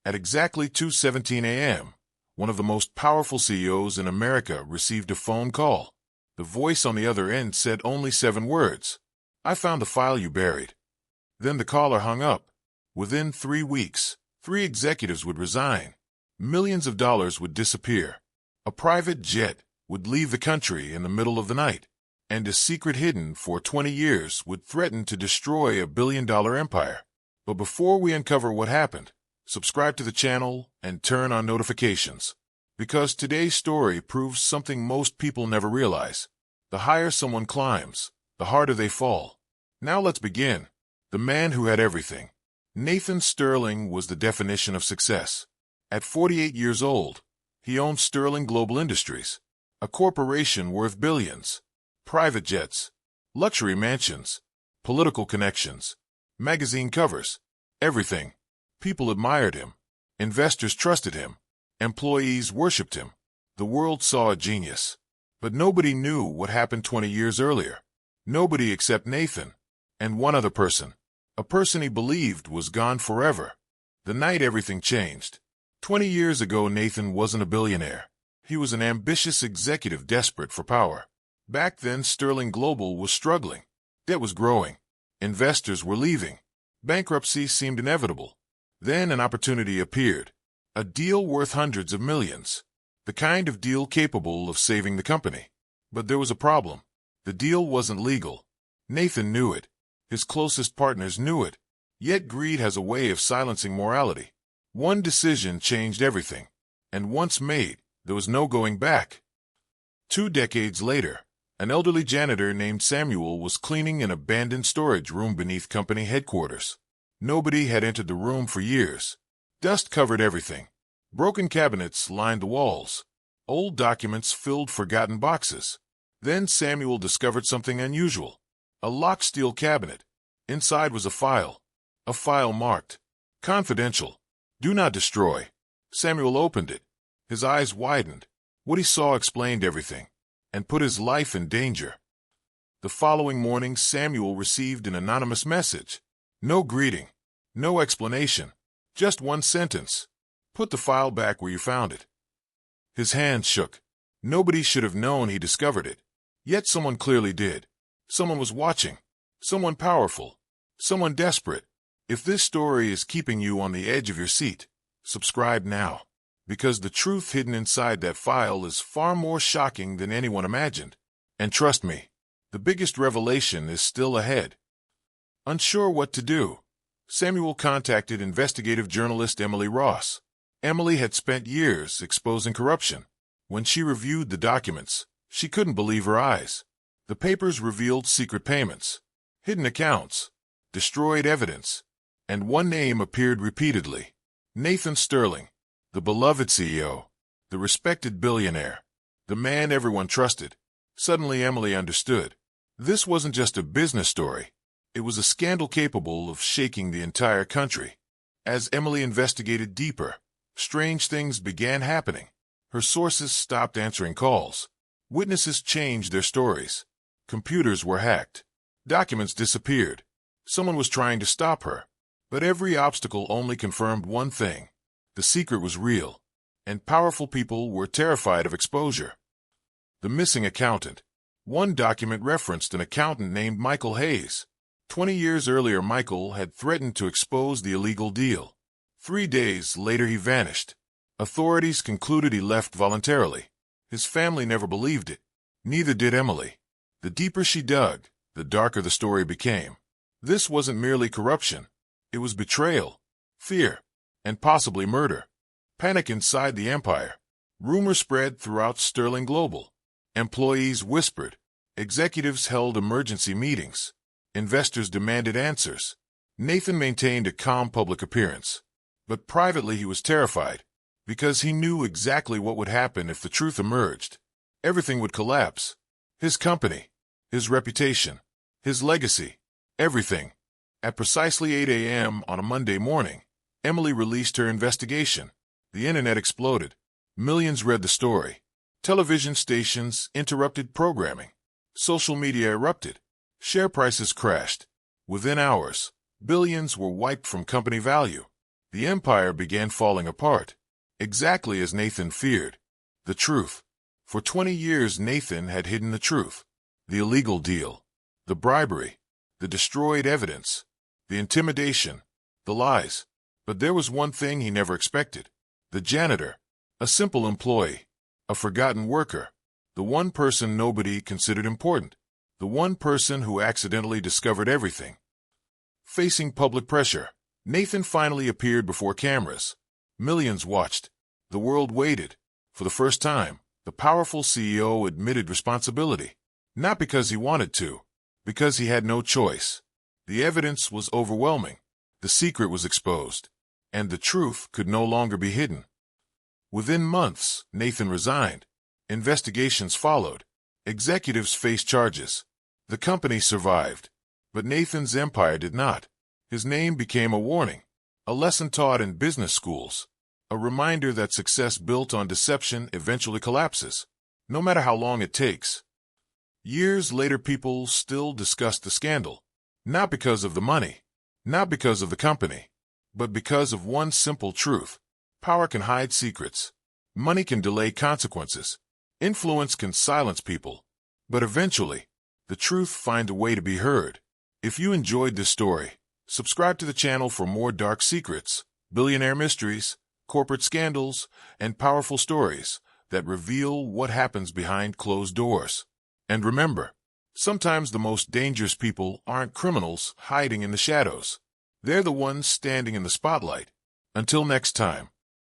At exactly 2:17 a.m., one of the most powerful CEOs in America received a phone call. The voice on the other end said only 7 words. "I found the file you buried." Then the caller hung up. Within 3 weeks, 3 executives would resign. Millions of dollars would disappear. A private jet would leave the country in the middle of the night. And a secret hidden for 20 years would threaten to destroy a billion-dollar empire. But before we uncover what happened, subscribe to the channel and turn on notifications. Because today's story proves something most people never realize. The higher someone climbs, the harder they fall. Now let's begin. The man who had everything. Nathan Sterling was the definition of success. At 48 years old, he owned Sterling Global Industries, a corporation worth billions. Private jets, luxury mansions, political connections, magazine covers, everything. People admired him. Investors trusted him. Employees worshipped him. The world saw a genius. But nobody knew what happened 20 years earlier. Nobody except Nathan. And one other person. A person he believed was gone forever. The night everything changed. 20 years ago, Nathan wasn't a billionaire. He was an ambitious executive desperate for power. Back then, Sterling Global was struggling. Debt was growing. Investors were leaving. Bankruptcy seemed inevitable. Then an opportunity appeared. A deal worth hundreds of millions. The kind of deal capable of saving the company. But there was a problem. The deal wasn't legal. Nathan knew it. His closest partners knew it. Yet greed has a way of silencing morality. One decision changed everything. And once made, there was no going back. 2 decades later, an elderly janitor named Samuel was cleaning an abandoned storage room beneath company headquarters. Nobody had entered the room for years. Dust covered everything. Broken cabinets lined the walls. Old documents filled forgotten boxes. Then Samuel discovered something unusual. A locked steel cabinet. Inside was a file marked, "Confidential. Do not destroy." Samuel opened it. His eyes widened. What he saw explained everything, and put his life in danger. The following morning, Samuel received an anonymous message. No greeting, no explanation, just one sentence. "Put the file back where you found it." His hands shook. Nobody should have known he discovered it. Yet someone clearly did. Someone was watching. Someone powerful. Someone desperate. If this story is keeping you on the edge of your seat, subscribe now. Because the truth hidden inside that file is far more shocking than anyone imagined. And trust me, the biggest revelation is still ahead. Unsure what to do, Samuel contacted investigative journalist Emily Ross. Emily had spent years exposing corruption. When she reviewed the documents, she couldn't believe her eyes. The papers revealed secret payments, hidden accounts, destroyed evidence, and one name appeared repeatedly. Nathan Sterling, the beloved CEO, the respected billionaire, the man everyone trusted. Suddenly Emily understood. This wasn't just a business story. It was a scandal capable of shaking the entire country. As Emily investigated deeper, strange things began happening. Her sources stopped answering calls. Witnesses changed their stories. Computers were hacked. Documents disappeared. Someone was trying to stop her. But every obstacle only confirmed one thing. The secret was real, and powerful people were terrified of exposure. The missing accountant. One document referenced an accountant named Michael Hayes. 20 years earlier, Michael had threatened to expose the illegal deal. 3 days later, he vanished. Authorities concluded he left voluntarily. His family never believed it. Neither did Emily. The deeper she dug, the darker the story became. This wasn't merely corruption. It was betrayal, fear, and possibly murder. Panic inside the empire. Rumors spread throughout Sterling Global. Employees whispered. Executives held emergency meetings. Investors demanded answers. Nathan maintained a calm public appearance. But privately he was terrified, because he knew exactly what would happen if the truth emerged. Everything would collapse. His company, his reputation, his legacy, everything. At precisely 8 a.m. on a Monday morning, Emily released her investigation. The internet exploded. Millions read the story. Television stations interrupted programming. Social media erupted. Share prices crashed. Within hours, billions were wiped from company value. The empire began falling apart, exactly as Nathan feared. The truth. For 20 years Nathan had hidden the truth. The illegal deal, the bribery, the destroyed evidence, the intimidation, the lies. But there was one thing he never expected. The janitor, a simple employee, a forgotten worker, the one person nobody considered important, the one person who accidentally discovered everything. Facing public pressure, Nathan finally appeared before cameras. Millions watched. The world waited. For the first time, the powerful CEO admitted responsibility. Not because he wanted to, because he had no choice. The evidence was overwhelming. The secret was exposed, and the truth could no longer be hidden. Within months, Nathan resigned. Investigations followed. Executives faced charges. The company survived, but Nathan's empire did not. His name became a warning, a lesson taught in business schools, a reminder that success built on deception eventually collapses, no matter how long it takes. Years later, people still discuss the scandal, not because of the money, not because of the company, but because of one simple truth. Power can hide secrets. Money can delay consequences. Influence can silence people. But eventually, the truth finds a way to be heard. If you enjoyed this story, subscribe to the channel for more dark secrets, billionaire mysteries, corporate scandals, and powerful stories that reveal what happens behind closed doors. And remember, sometimes the most dangerous people aren't criminals hiding in the shadows. They're the ones standing in the spotlight. Until next time.